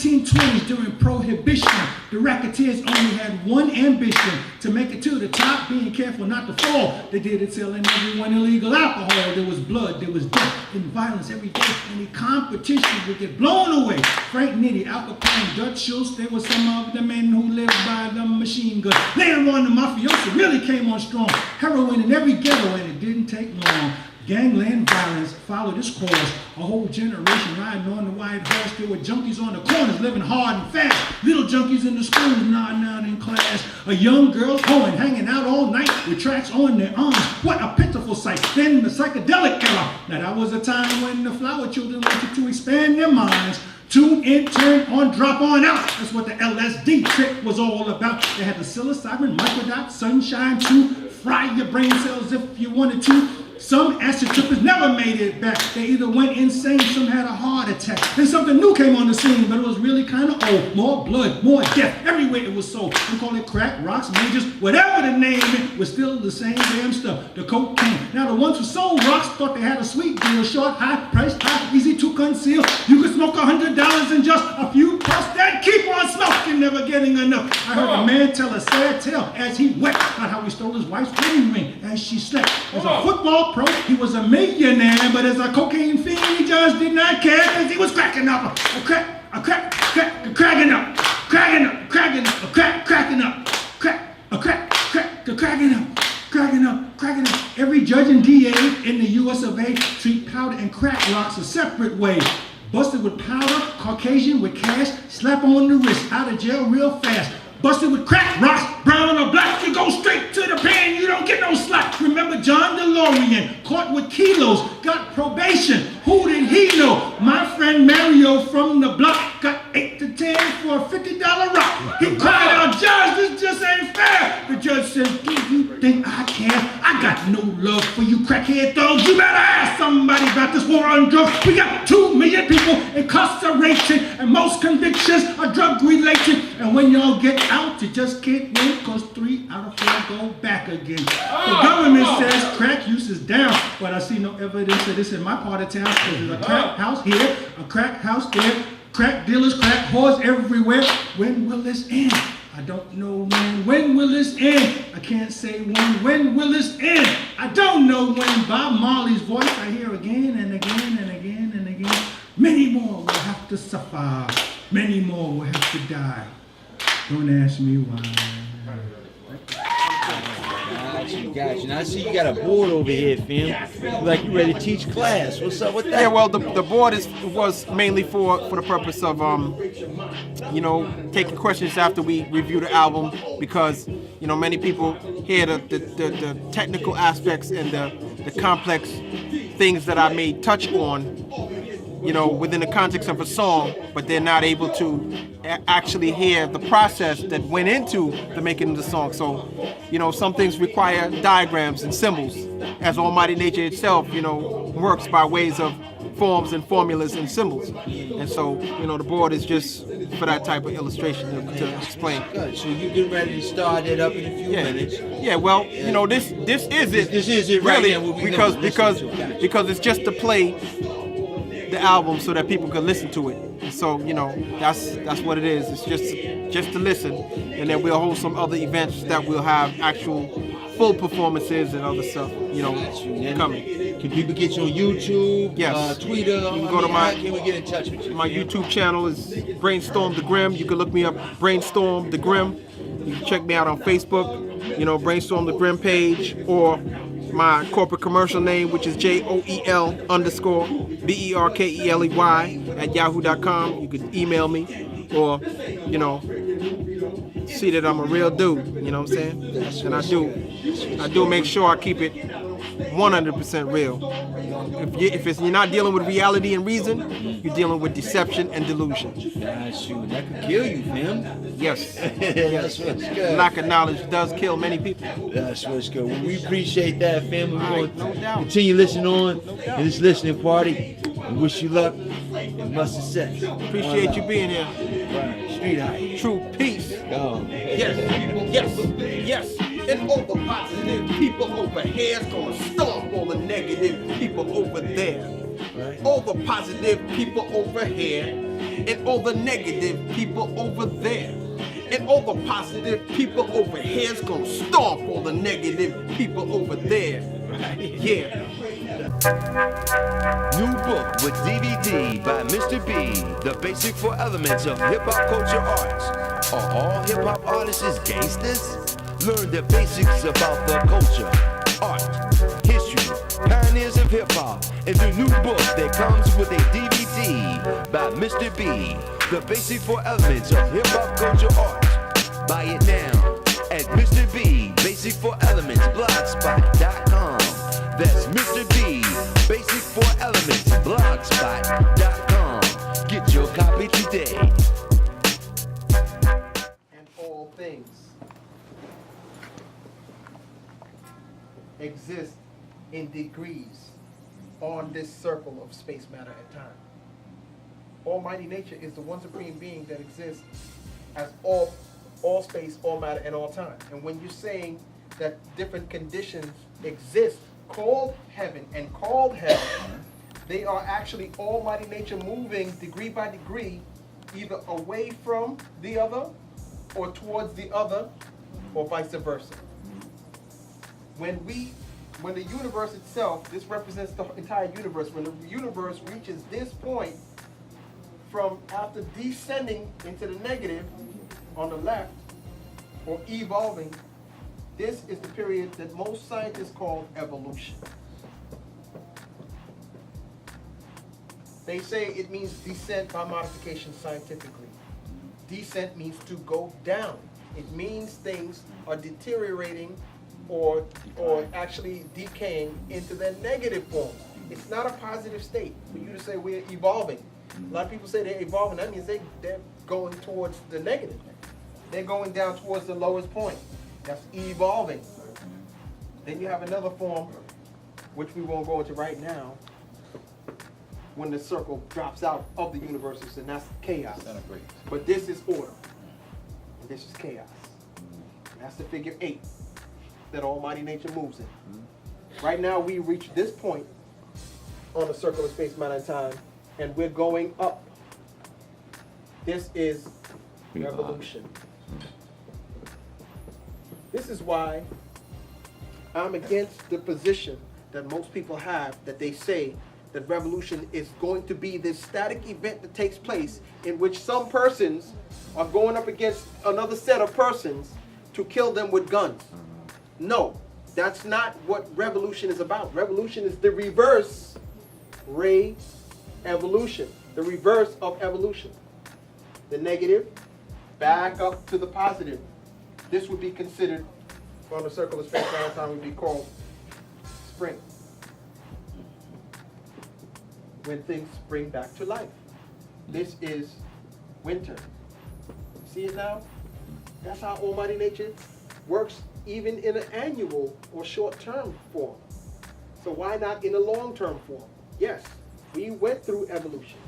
1920s during Prohibition, the racketeers only had one ambition, to make it to the top, being careful not to fall. They did it selling everyone illegal alcohol. There was blood, there was death, and violence every day. Any competition would get blown away. Frank Nitti, Al Capone, Dutch Schultz, they were some of the men who lived by the machine gun. Later on, the mafioso really came on strong. Heroin in every ghetto, and it didn't take long. Gangland violence followed this course. A whole generation riding on the white horse. There were junkies on the corners living hard and fast. Little junkies in the schools nodding out in class. A young girl's hoeing, hanging out all night with tracks on their arms. What a pitiful sight. Then the psychedelic era. Now that was a time when the flower children wanted to expand their minds. Tune in, turn on, drop on out. That's what the LSD trick was all about. They had the psilocybin, microdot, sunshine to fry your brain cells if you wanted to. Some acid trippers never made it back. They either went insane, some had a heart attack. Then something new came on the scene, but it was really kind of old. More blood, more death, everywhere it was sold. We call it crack, rocks, majors, whatever the name, it was still the same damn stuff, the cocaine. Now the ones who sold rocks thought they had a sweet deal. Short, high price, high, easy to conceal. You could smoke $100 in just a few puffs, then keep on smoking, never getting enough. I heard a man tell a sad tale as he wept about how he stole his wife's wedding ring as she slept. As a football pro, he was a millionaire, but as a cocaine fiend, he just did not care because he was cracking up, cracking up, cracking up, cracking up, cracking up. Every judge and DA in the US of A treat powder and crack rocks a separate way. Busted with powder, Caucasian with cash, slap on the wrist, out of jail real fast. Busted with crack rocks, brown or black, you go straight to the pan, you don't get no slack. Remember John DeLorean, caught with kilos, got probation. Who did he know? My friend Mario from the block got 8 to 10 for a $50 rock. He cried out, "Judge, this just ain't fair." The judge said, "Do you think I care? I got no love for you crackhead thugs. You better ask somebody about this war on drugs. We got 2 million people incarcerated, and most convictions are drug related. And when y'all get out, you just can't win, cause 3 out of 4 go back again." The government says crack use is down, but I see no evidence of this in my part of town. Cause there's a crack house here, a crack house there, crack dealers, crack whores everywhere. When will this end? I don't know when. When will this end? I can't say when. When will this end? I don't know when. Bob Marley's voice I hear again and again and again and again. Many more will have to suffer. Many more will have to die. Don't ask me why. Got you. Now I see you got a board over here, fam. Like you ready to teach class. What's up with that? Yeah, well, the board was mainly for the purpose of taking questions after we review the album, because many people hear the technical aspects and the complex things that I may touch on, within the context of a song, but they're not able to actually hear the process that went into the making of the song. So, some things require diagrams and symbols, as Almighty Nature itself, works by ways of forms and formulas and symbols. And so, the board is just for that type of illustration to explain. Good. So you get ready to start it up in a few minutes. Yeah, well, this is it. This is it right really, now. Because it's just to play the album so that people can listen to it. And so, that's what it is. It's just to listen, and then we'll hold some other events that we'll have actual full performances and other stuff, coming. Can people get you on YouTube? Yes. Twitter? You can go to my. How can we get in touch with you? My YouTube channel is Brainstorm Da Grym. You can look me up, Brainstorm Da Grym. You can check me out on Facebook, Brainstorm Da Grym page, or my corporate commercial name, which is JOEL_BERKELEY @yahoo.com. You can email me, or see that I'm a real dude. You know what I'm saying? And I do make sure I keep it 100% real. If you're not dealing with reality and reason, you're dealing with deception and delusion. That's you. That could kill you, fam. Yes. That's what's good. Lack of knowledge does kill many people. That's what's good. Well, we appreciate that, fam. We're going no to doubt. continue listening on in this listening party. We wish you luck and much success. Appreciate you being here. Right. Street hype. True peace. Go. Yes. And all the positive people over here is gonna stomp all the negative people over there. Right. All the positive people over here, and all the negative people over there. And all the positive people over here is gonna stomp all the negative people over there. Yeah. New book with DVD by Mr. B. The basic 4 elements of hip-hop culture arts. Are all hip-hop artists gangsters? Learn the basics about the culture, art, history, pioneers of hip-hop. In the new book that comes with a DVD by Mr. B. The basic 4 elements of hip-hop culture arts. Buy it now at Mr. B. Basic 4 Elements blogspot.com. That's Mr. B. Basic 4 Elements blogspot.com. Get your copy today. And all things exist in degrees on this circle of space, matter, and time. Almighty nature is the one supreme being that exists as all space, all matter, and all time. And when you're saying that different conditions exist, called heaven and called hell, they are actually almighty nature moving degree by degree, either away from the other or towards the other, or vice versa. When the universe itself, this represents the entire universe, when the universe reaches this point, from after descending into the negative on the left, or evolving, this is the period that most scientists call evolution. They say it means descent by modification scientifically. Descent means to go down. It means things are deteriorating or actually decaying into their negative form. It's not a positive state for you to say we're evolving. A lot of people say they're evolving. That means they're going towards the negative. They're going down towards the lowest point. That's evolving. Then you have another form, which we won't go into right now, when the circle drops out of the universes, and that's chaos. But this is order, and this is chaos. And that's the figure 8 that almighty nature moves in. Right now we reach this point on the circle of space, matter, and time, and we're going up. This is revolution. This is why I'm against the position that most people have, that they say that revolution is going to be this static event that takes place in which some persons are going up against another set of persons to kill them with guns. No, that's not what revolution is about. Revolution is the reverse evolution, the reverse of evolution. The negative back up to the positive. This would be considered, on the circle of space and time, would be called spring. When things spring back to life. This is winter. See it now? That's how almighty nature works, even in an annual or short-term form. So why not in a long-term form? Yes, we went through evolution.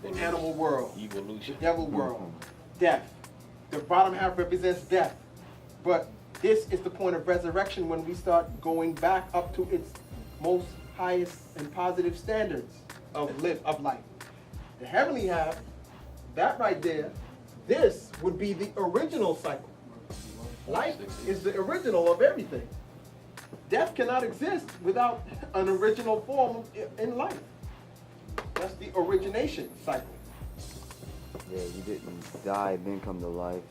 The animal world, the devil world, death. The bottom half represents death. But this is the point of resurrection, when we start going back up to its most highest and positive standards of life. The heavenly half, that right there, this would be the original cycle. Life is the original of everything. Death cannot exist without an original form in life. That's the origination cycle. Yeah, you didn't die and then come to life.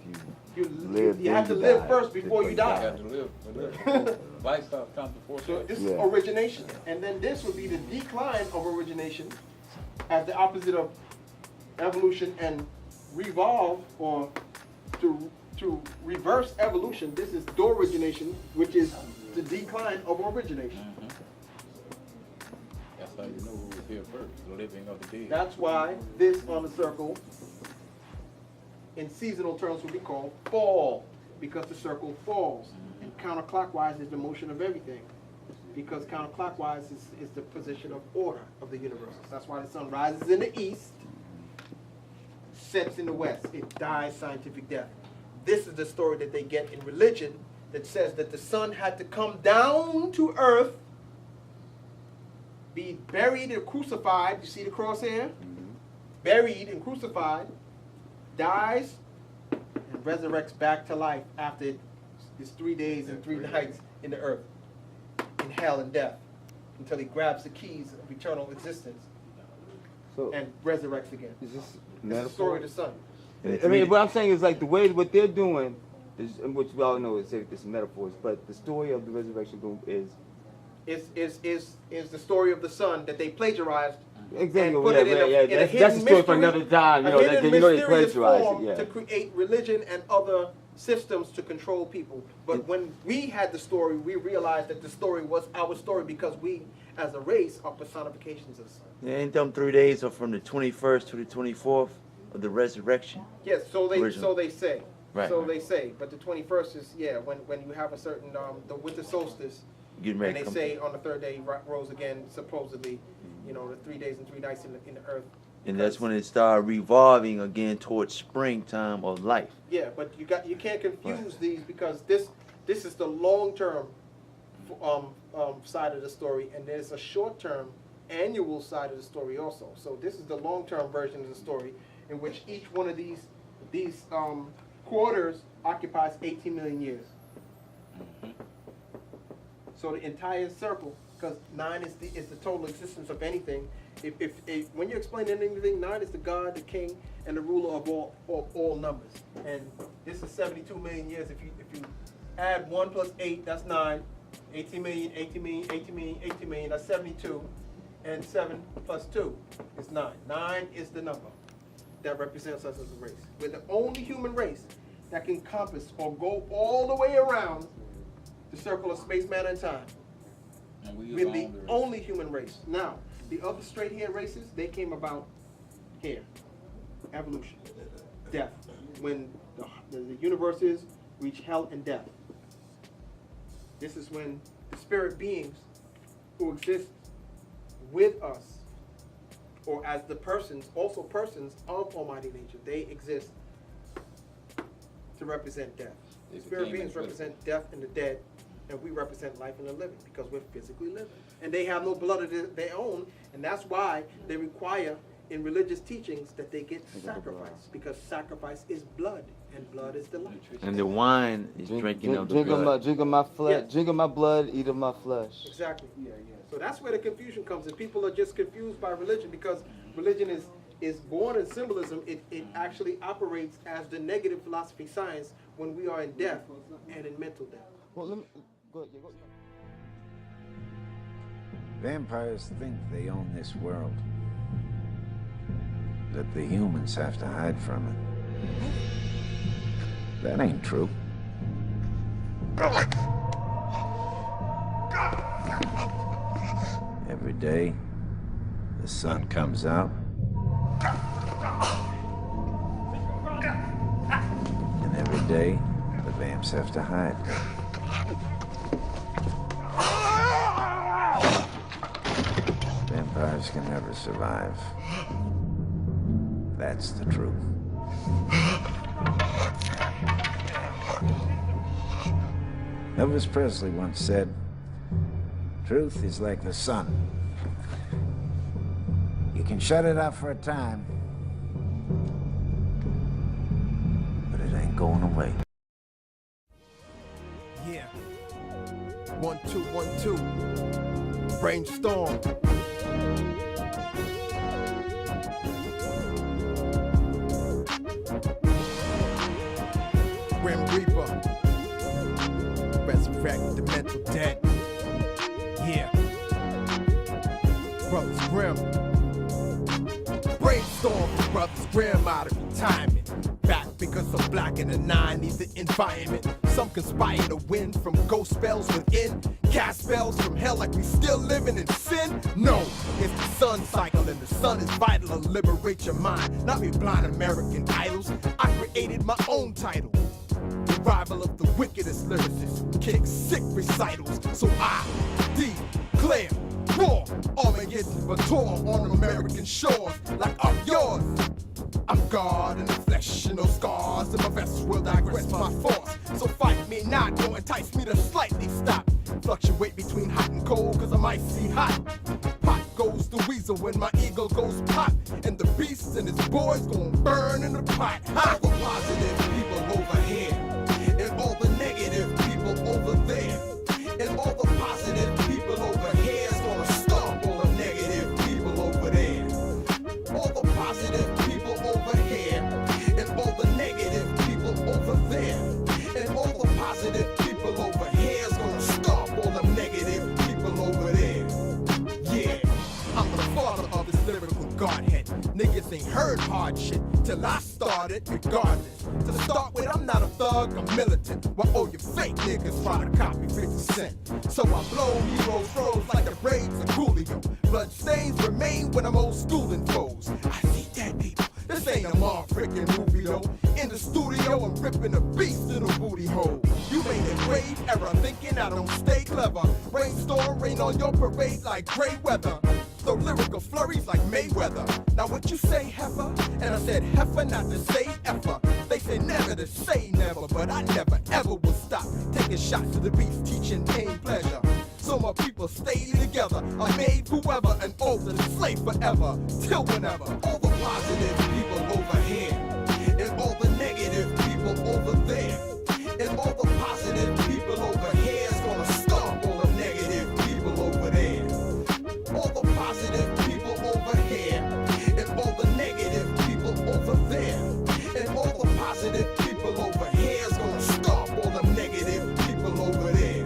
You lived. have to live first before you die. You have to live. Lifestyle comes before. So this is Yeah. origination, and then this would be the decline of origination, as the opposite of evolution and revolve, or to reverse evolution. This is origination, which is the decline of origination. That's how you know who was here first, the living of the dead. That's why this on the circle, in seasonal terms, would be called fall, because the circle falls. And counterclockwise is the motion of everything, because counterclockwise is the position of order of the universe. That's why the sun rises in the east, sets in the west. It dies scientific death. This is the story that they get in religion, that says that the sun had to come down to earth be buried and crucified. You see the crosshair? Buried and crucified, dies, and resurrects back to life after his 3 days and 3 nights in the earth, in hell and death, until he grabs the keys of eternal existence So, and resurrects again. is this It's the metaphor? story of the Son. I mean, what I'm saying is like the way what they're doing, is, which we all know is it's metaphors, but the story of the resurrection is Is the story of the Son that they plagiarized exactly and put it in a hidden that's the story for mystery- another time. You know, a hidden they mysterious plagiarized form it. Yeah. to create religion and other systems to control people. But when we had the story, we realized that the story was our story because we, as a race, are personifications of the Son. Yeah, ain't them 3 days are from the 21st to the 24th of the resurrection. Yes, so they Original. say. Right. So they say. But the 21st is when you have a certain the winter solstice. Getting And ready they to come. say on the third day he rose again, supposedly, the 3 days and 3 nights in the earth. And that's when it started revolving again towards springtime of life. Yeah, but you can't confuse these because this is the long term side of the story, and there's a short term annual side of the story also. So this is the long term version of the story, in which each one of these quarters occupies 18 million years. So the entire circle, because 9 is the total existence of anything. If when you explain anything, 9 is the God, the King, and the ruler of all numbers. And this is 72 million years. If you add 1 plus 8, that's 9. 18 million, 18 million, 18 million, 18 million. That's 72. And 7 plus 2 is 9. 9 is the number that represents us as a race. We're the only human race that can compass or go all the way around the circle of space, matter, and time. And we We're the only human race. Now, the other straight-haired races, they came about here. Evolution. Death. When the universes reach hell and death. This is when the spirit beings who exist with us, or as the persons, also persons of Almighty Nature, they exist to represent death. They Spirit became beings invisible. represent death and the dead, and we represent life and the living because we're physically living. And they have no blood of their own, and that's why they require in religious teachings that they get sacrifice, because sacrifice is blood, and blood is the life. And the wine is drinking of the blood. Drink of my flesh, Yeah. drink of my blood, eat of my flesh. Exactly. So that's where the confusion comes in. People are just confused by religion because religion is born in symbolism. It actually operates as the negative philosophy science when we are in death and in mental death. Well, let me go. Vampires think they own this world, that the humans have to hide from it. That ain't true. Every day, the sun comes out, and every day, the vamps have to hide. Vampires can never survive. That's the truth. Elvis Presley once said, "Truth is like the sun. You can shut it off for a time, but it ain't going away." Yeah. 1 2 1 2. Brainstorm. Grim Reaper. Resurrect the mental dead. Yeah. Bruthas G.R.Y.M. Brainstorm the Bruthas G.R.Y.M. out of retirement. Back because I'm black in the 90s, the environment. Some conspire to win from ghost spells within. Cast spells from hell like we still living in sin. No, it's the sun cycle and the sun is vital to liberate your mind. Not be blind American idols. I created my own title. The rival of the wickedest lyricists. Kick sick recitals. So I declare war. Armageddon for tour on American shores like up yours. I'm God in the flesh and no scars. In my vest will digress my force. So fight me not, don't entice me to slightly stop. Fluctuate between hot and cold, cause I'm icy hot. Pot So when my ego goes pop, and the beast and his boys gon' burn in the pot. All the positive people over here, and all the negative people over there, and all the positive people over here is gonna stomp all the negative people over there. All the positive people over here, and all the negative people over there, and all the positive people over here is gonna stomp all the negative people over there. Yeah, I'm the father of this lyrical godhead. Niggas ain't heard hard shit till I started, regardless. To start with, I'm not a thug, I'm militant. While all you fake niggas try to copy 50 Cent. So I blow heroes froze like the braids of Coolio. Blood stains remain when I'm old schooling foes. I see dead people. This ain't a freaking movie though. In the studio, I'm ripping a beast in a booty hole. You made a grave error, thinking I don't stay clever. Brainstorm, rain on your parade like gray weather. Throw lyrical flurries like Mayweather. Now what you say, heifer? And I said heifer, not to say effer. They say never to say never, but I never ever will stop taking shots to the beast, teaching pain, pleasure. So my people stay together. I made whoever an oath and slave forever, till whenever. All the positive people over here, and all the negative people over there, and all the positive people over here is gonna stomp all the negative people over there. All the positive people over here, and all the negative people over there, and all the positive people over here is gonna stomp all the negative people over there.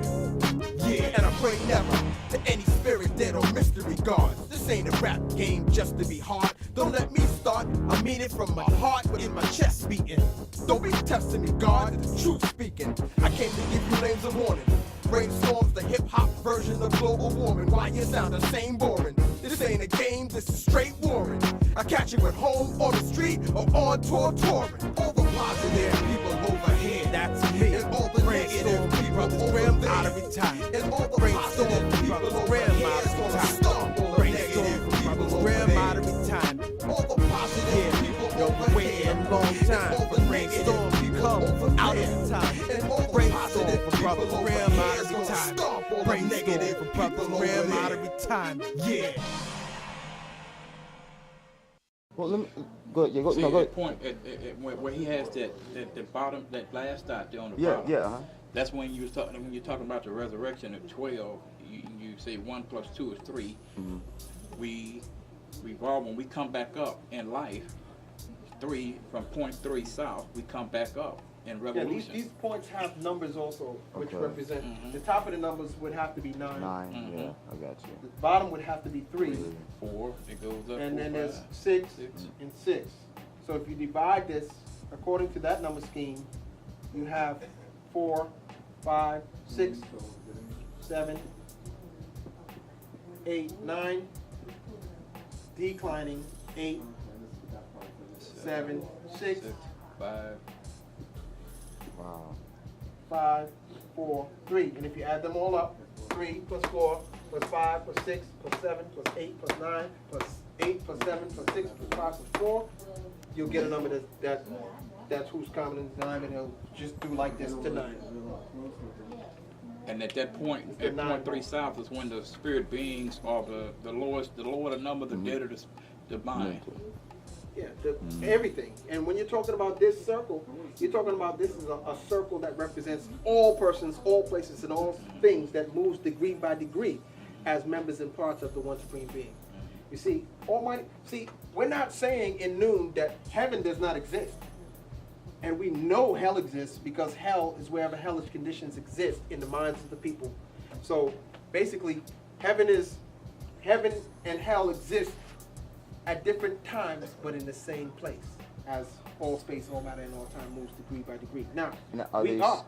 Yeah, and I pray never to any spirit dead or mystery gods. This ain't a rap game just to be hard. Don't let me start, I mean it from my heart, but in my chest beating. Don't be testing me, God, it's the truth speaking. I came to give you names of warning. Brainstorm's the hip-hop version of global warming. Why you sound the same boring? This ain't a game, this is straight warring. I catch you at home, on the street, or on tour touring. All the positive people over here, that's me. And all the negative people over there, out of time. And all the positive people over here is gonna stop all the negative people over there. Out of time. All the positive people over here, a long time for Brainstorm to come out of time. And all the positive people over here is gonna stop all the negative people over there. Out of time. Yeah. Well, let me go ahead. Yeah, go. See, No, go at ahead. point where he has that bottom, that last dot there on the Yeah, bottom. yeah. That's when you was talking. When you're talking about the resurrection of 12, you say 1 + 2 is 3. Mm-hmm. We revolve when we come back up in life. 3 from point 3 south, we come back up in Yeah, revolution. these points have numbers also, which Okay. represent, the top of the numbers would have to be 9. 9. Mhm. Yeah, I got you. The bottom would have to be 3. 4, it goes up. And 4, then there's 5, 6 6. and 6. So if you divide this according to that number scheme, you have 4, 5, 6, 7, 8, 9, declining 8, 7, 6, 5. Wow. 5, 4, 3. And if you add them all up, 3 plus 4 plus 5 plus 6 plus 7 plus 8 plus 9 plus 8 plus 7 plus 6 plus 5 plus 4, you'll get a number that's whose common is 9, and it'll just do like this to 9. And at that point, It's the at 9 point 3 south is when the spirit beings are the lower the number, the deader the mind. Yeah, everything. And when you're talking about this circle, you're talking about this is a circle that represents all persons, all places, and all things that moves degree by degree as members and parts of the one supreme being. You see, Almighty. See, we're not saying in noon that heaven does not exist. And we know hell exists because hell is wherever hellish conditions exist in the minds of the people. So basically, heaven and hell exist at different times, but in the same place, as all space, all matter, and all time moves degree by degree. Now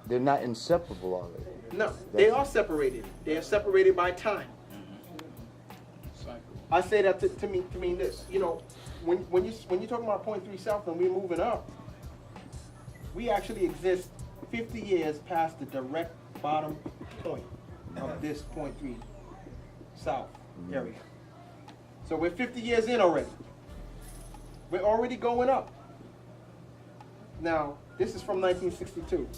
They're not inseparable, are they? No, they are separated. They are separated by time. I say that to mean this. You know, when you're talking about point 3 south and we're moving up, we actually exist 50 years past the direct bottom point of this point 3 south area. So we're 50 years in already. We're already going up. Now, this is from 1962.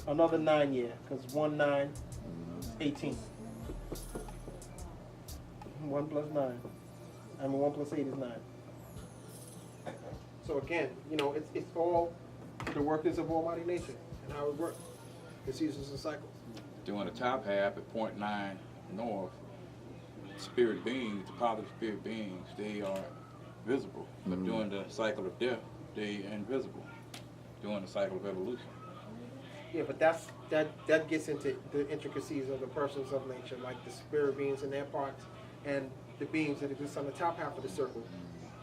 Another 9 year, because 1, 9, 18. 1 plus 9. 1 plus 8 is 9. So again, it's all the workings of Almighty nature and how it works. The seasons and cycles. During the top half at 0.9 north, spirit beings, the positive spirit beings, they are visible. But during the cycle of death, they are invisible. During the cycle of evolution. Yeah, but that gets into the intricacies of the persons of nature, like the spirit beings and their parts, and the beings that exist on the top half of the circle.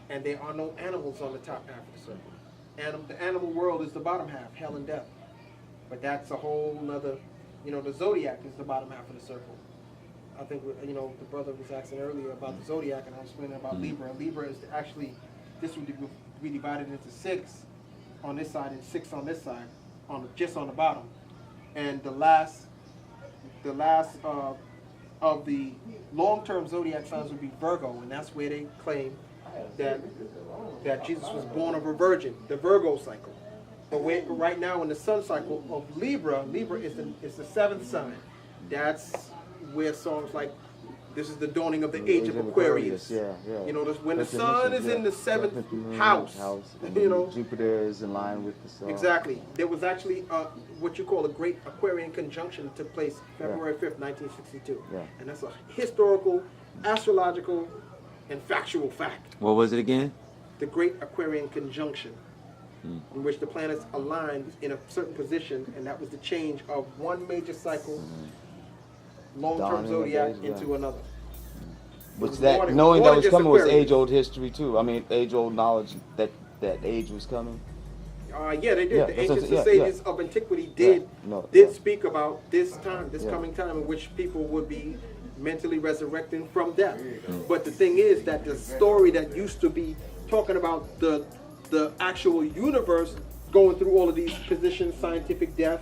And there are no animals on the top half of the circle. The animal world is the bottom half, hell and death. But that's a whole nother, the zodiac is the bottom half of the circle. I think, the brother was asking earlier about the zodiac, and I was explaining about Libra. And Libra is actually, this would be divided into 6 on this side and 6 on this side, just on the bottom. And the last of the long-term zodiac signs would be Virgo, and that's where they claim that Jesus was born of a virgin, the Virgo cycle. But right now in the sun cycle of Libra is the 7th sign. That's where songs like this is the dawning of the age of Aquarius. Yeah. When the sun is in the 7th house, Jupiter is in line with the sun. Exactly. There was actually what you call a great Aquarian conjunction that took place February 5th, 1962. Yeah. And that's a historical, astrological, and factual fact. What was it again? The Great Aquarian Conjunction, in which the planets aligned in a certain position, and that was the change of one major cycle, long-term zodiac, into another. Which knowing that was coming was age-old history too. I mean, age-old knowledge that age was coming. Yeah, they did. The ancient sages of antiquity did speak about this time, this coming time, in which people would be mentally resurrecting from death. But the thing is that the story that used to be talking about the actual universe going through all of these positions, scientific death,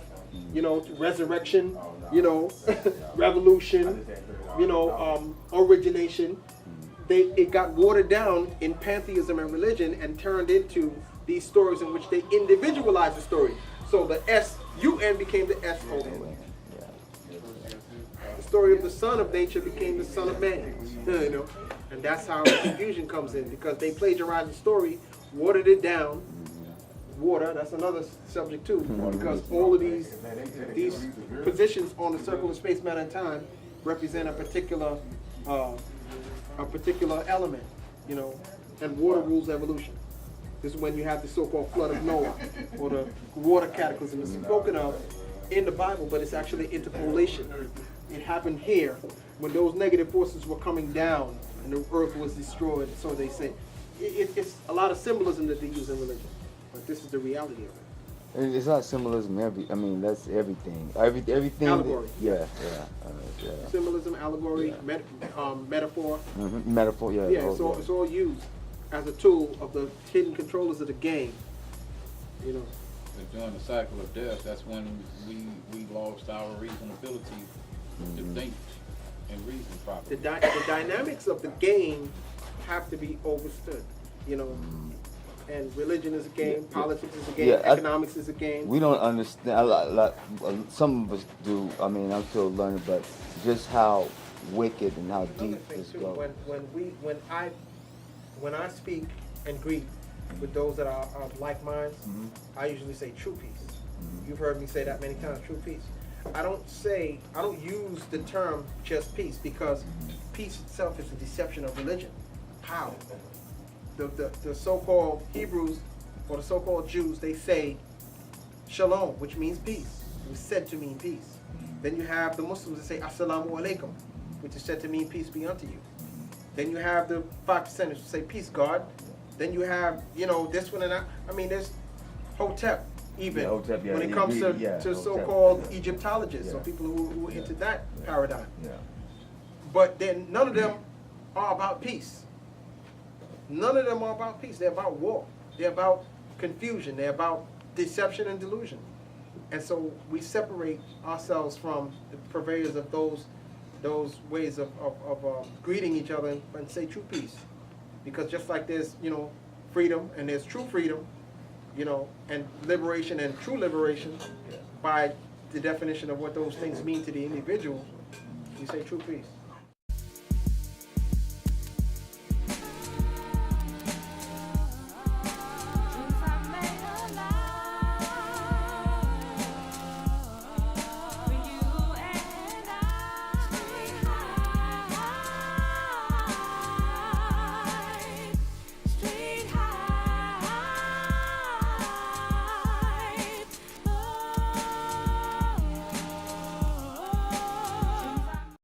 resurrection, revolution, origination, it got watered down in pantheism and religion and turned into these stories in which they individualized the story. So the S-U-N became the S-O-N. The story of the son of nature became the son of man, and that's how the confusion comes in, because they plagiarized the story, watered it down. Water, that's another subject too, because all of these positions on the circle of space, matter, and time represent a particular element, and water rules evolution. This is when you have the so-called flood of Noah, or the water cataclysm. It's spoken of in the Bible, but it's actually interpolation. It happened here when those negative forces were coming down and the earth was destroyed, so they say. It's a lot of symbolism that they use in religion, but this is the reality of it. It's not symbolism. That's everything. Everything. Allegory. Yeah. Symbolism, allegory, metaphor. Metaphor. Yeah. Yeah. It's all used as a tool of the hidden controllers of the game. But during the cycle of death, that's when we lost our reasonability to think and reason properly. The dynamics of the game have to be understood, and religion is a game, politics is a game, economics is a game. We don't understand, some of us do, I'm still learning, but just how wicked and how deep this goes. When I speak and greet with those that are of like minds, I usually say true peace. You've heard me say that many times, true peace. I don't use the term just peace, because peace itself is a deception of religion. How? The so-called Hebrews or the so-called Jews, they say shalom, which means peace. It was said to mean peace. Then you have the Muslims that say assalamu alaikum, which is said to mean peace be unto you. Then you have the 5%ers who say peace, God. Then you have, this one and that. There's Hotep, even when it comes to so-called Egyptologists, or people who are into that paradigm. But then none of them are about peace. None of them are about peace. They're about war. They're about confusion. They're about deception and delusion. And so we separate ourselves from the purveyors of those ways of greeting each other and say true peace. Because just like there's, freedom and there's true freedom, and liberation and true liberation, by the definition of what those things mean to the individual, you say true peace.